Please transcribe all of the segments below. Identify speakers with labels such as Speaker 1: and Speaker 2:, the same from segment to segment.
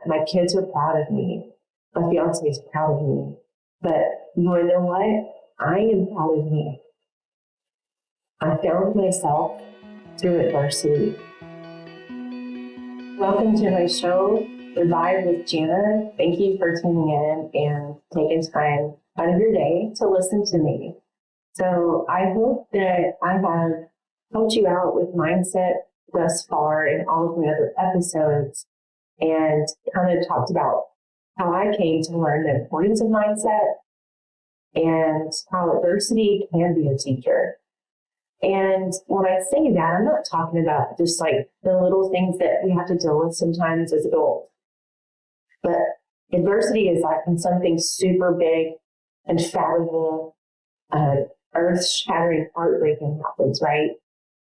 Speaker 1: My kids are proud of me. My fiance is proud of me. But you want to know what? I am proud of me. I found myself through adversity. Welcome to my show, Revive with Janna. Thank you for tuning in and taking time out of your day to listen to me. So I hope that I have helped you out with mindset thus far in all of my other episodes and kind of talked about how I came to learn the importance of mindset and how adversity can be a teacher. And when I say that, I'm not talking about just like the little things that we have to deal with sometimes as adults. But adversity is like when something super big and fathomable, earth-shattering, heartbreaking happens, right?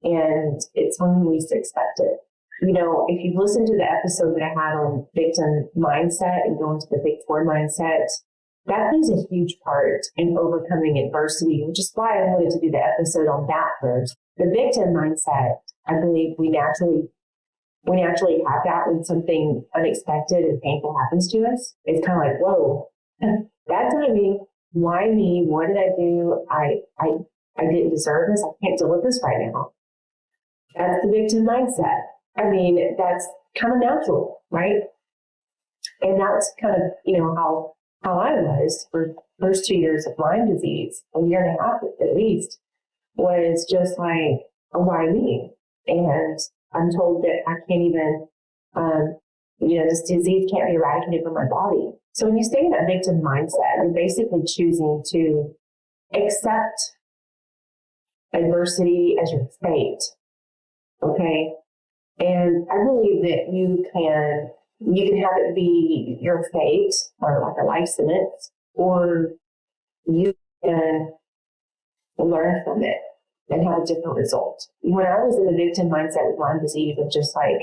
Speaker 1: And it's when we least expect it. You know, if you listen to the episode that I had on victim mindset and going to the victor mindset, that plays a huge part in overcoming adversity, which is why I wanted to do the episode on that first. The victim mindset, I believe we naturally have that when something unexpected and painful happens to us. It's kind of like, whoa, that's not me. Why me? What did I do? I didn't deserve this. I can't deal with this right now. That's the victim mindset. I mean, that's kind of natural, right? And that's kind of, you know, how I was for the first 2 years of Lyme disease, a year and a half at least, was just like, oh, why me? And I'm told that I can't even, this disease can't be eradicated from my body. So when you stay in that victim mindset, you're basically choosing to accept adversity as your fate, okay? And I believe that you can have it be your fate or like a life sentence, or you can learn from it and have a different result. When I was in the victim mindset with Lyme disease, of just like,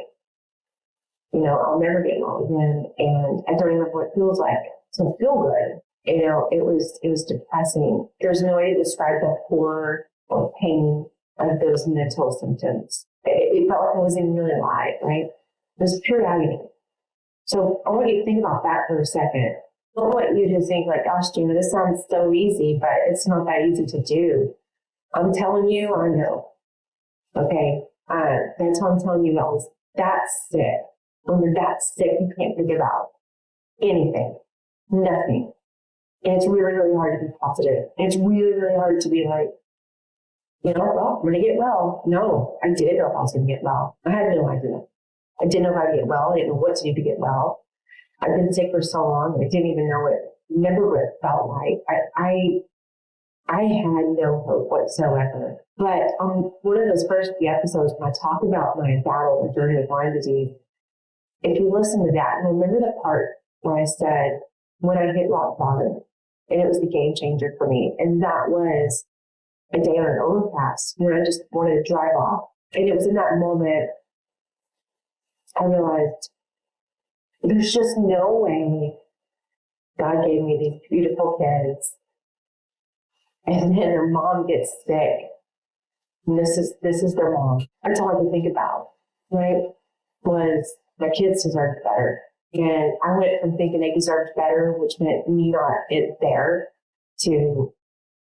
Speaker 1: you know, I'll never get well again, and I don't even know what it feels like to feel good. You know, it was depressing. There's no way to describe the horror or pain of those mental symptoms. It felt like I wasn't even really alive, right? It was pure agony. So I want you to think about that for a second. I don't want you to think like, gosh, Janna, this sounds so easy, but it's not that easy to do. I'm telling you, I know. Okay, that's why I'm telling you, I was that sick. When you're that sick, you can't think about anything, nothing. And it's really, really hard to be positive. And it's really, really hard to be like, you know, well, I'm going to get well. No, I didn't know if I was going to get well. I had no idea. I didn't know how to get well. I didn't know what to do to get well. I've been sick for so long, I didn't even know remember what it felt like. I had no hope whatsoever. But on one of those first few episodes, when I talk about my battle with journey with Lyme disease, if you listen to that, and remember the part where I said, when I hit rock bottom, and it was the game changer for me. And that was a day on an overpass when I just wanted to drive off. And it was in that moment I realized there's just no way God gave me these beautiful kids, and then their mom gets sick. And this is their mom. That's all I could think about, right? Was my kids deserved better. And I went from thinking they deserved better, which meant me not there, to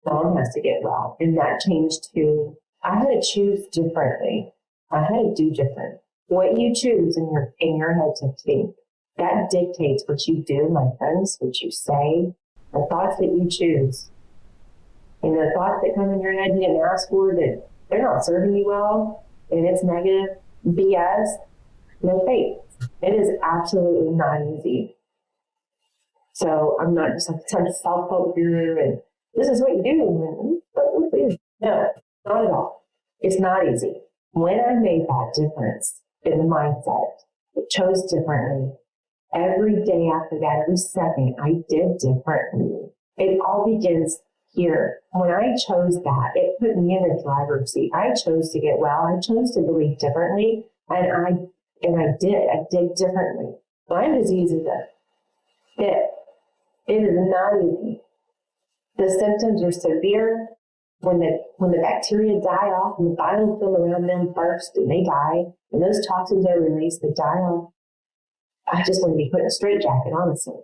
Speaker 1: mom has to get well. And that changed to, I had to choose differently. I had to do different. What you choose in your head to think, that dictates what you do, my friends, what you say, the thoughts that you choose. And the thoughts that come in your head you didn't ask for, that they're not serving you well, and it's negative, BS, no faith. It is absolutely not easy. So I'm not just like some self-help guru and this is what you do. No, not at all. It's not easy. When I made that difference in the mindset, I chose differently. Every day after that, every second, I did differently. It all begins here. When I chose that, it put me in the driver's seat. I chose to get well. I chose to believe differently, and I did. I did differently. Lyme disease is it is not easy. The symptoms are severe. When the bacteria die off and the biofilm around them burst and they die, and those toxins are released, they die off. I just wanted to be put in a straitjacket, honestly.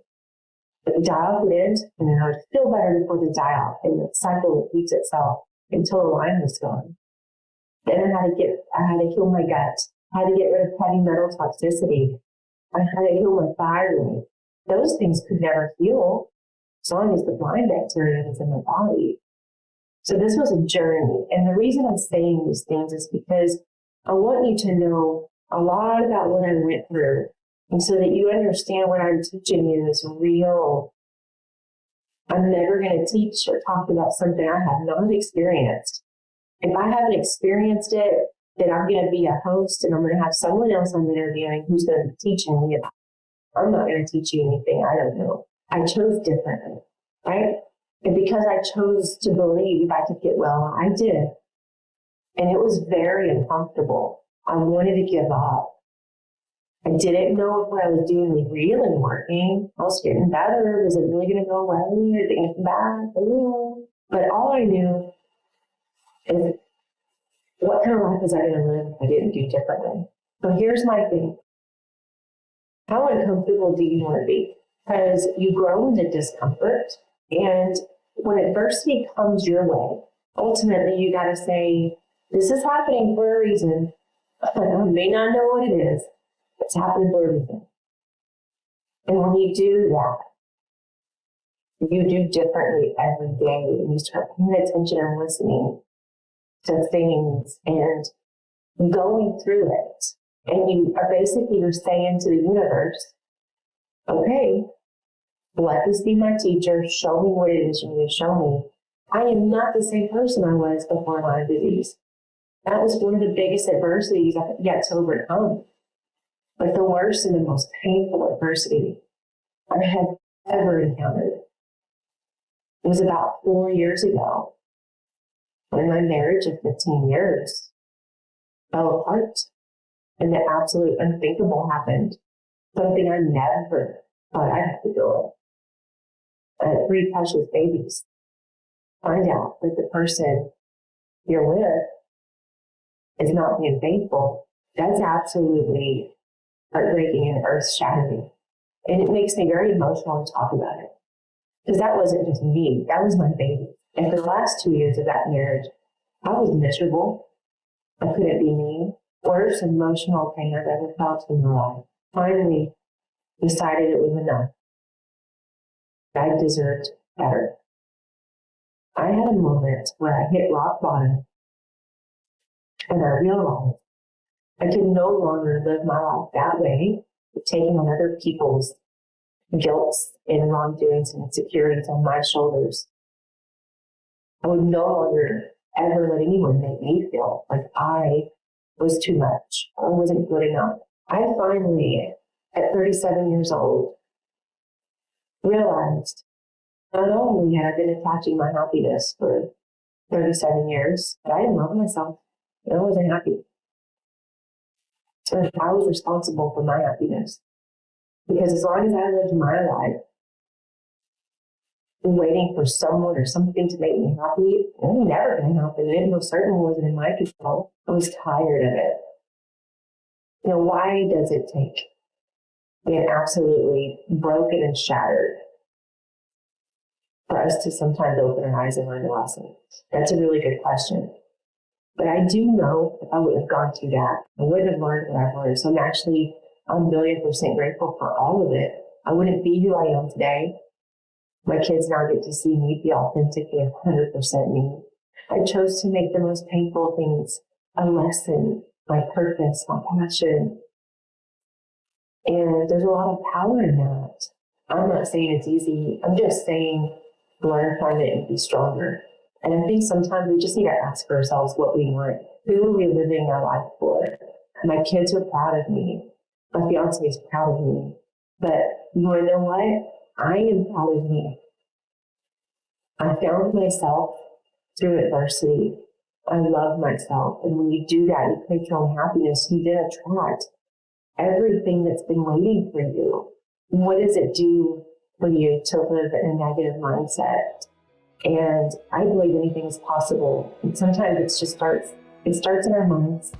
Speaker 1: But the die-off would end, and then I would feel better before the die-off, and the cycle repeats itself until the line was gone. Then I had to heal my gut. I had to get rid of heavy metal toxicity. I had to heal my thyroid. Those things could never heal as long as the blind bacteria was in my body. So this was a journey. And the reason I'm saying these things is because I want you to know a lot about what I went through. And so that you understand what I'm teaching you is real. I'm never going to teach or talk about something I have not experienced. If I haven't experienced it, then I'm going to be a host and I'm going to have someone else I'm interviewing who's going to be teaching me about it. I'm not going to teach you anything I don't know. I chose differently, right? And because I chose to believe I could get well, I did. And it was very uncomfortable. I wanted to give up. I didn't know if what I was doing was really working. I was getting better. Was it really going to go away? Or things bad? But all I knew is what kind of life was I going to live if I didn't do differently? So here's my thing. How uncomfortable do you want to be? Because you grow into discomfort. And when adversity comes your way, ultimately you got to say, this is happening for a reason. I may not know what it is. It's happening for a reason. And when you do that, you do differently every day. And you start paying attention and listening to things and going through it. And you are basically, you're saying to the universe, okay, let this be my teacher. Show me what it is you need to show me. I am not the same person I was before Lyme disease. That was one of the biggest adversities I had yet to overcome. But the worst and the most painful adversity I have ever encountered. It was about 4 years ago when my marriage of 15 years fell apart and the absolute unthinkable happened. Something I never thought I'd have to deal with. I had 3 precious babies. Find out that the person you're with is not being faithful. That's absolutely heartbreaking and earth-shattering. And it makes me very emotional to talk about it. Because that wasn't just me, that was my baby. And for the last 2 years of that marriage, I was miserable. I couldn't be me. Worst emotional pain I've ever felt in my life. Finally decided it was enough. I deserved better. I had a moment where I hit rock bottom and I realized I could no longer live my life that way, taking on other people's guilts and wrongdoings and insecurities on my shoulders. I would no longer ever let anyone make me feel like I was too much. I wasn't good enough. I finally, at 37 years old, realized not only had I been attaching my happiness for 37 years, but I didn't love myself. I wasn't happy. And I was responsible for my happiness. Because as long as I lived my life waiting for someone or something to make me happy, it was never going to happen. It most certainly wasn't in my control. I was tired of it. You know, why does it take being absolutely broken and shattered for us to sometimes open our eyes and learn a lesson? That's a really good question. But I do know if I wouldn't have gone through that, I wouldn't have learned what I've learned. So I'm a million% grateful for all of it. I wouldn't be who I am today. My kids now get to see me be authentically 100% me. I chose to make the most painful things a lesson, my purpose, my passion. And there's a lot of power in that. I'm not saying it's easy. I'm just saying learn from it and be stronger. And I think sometimes we just need to ask ourselves what we want. Who are we living our life for? My kids are proud of me. My fiance is proud of me. But you want to know what? I am proud of me. I found myself through adversity. I love myself. And when you do that, you create your own happiness. You then attract everything that's been waiting for you. What does it do for you to live in a negative mindset? And I believe anything is possible. And sometimes it starts in our minds.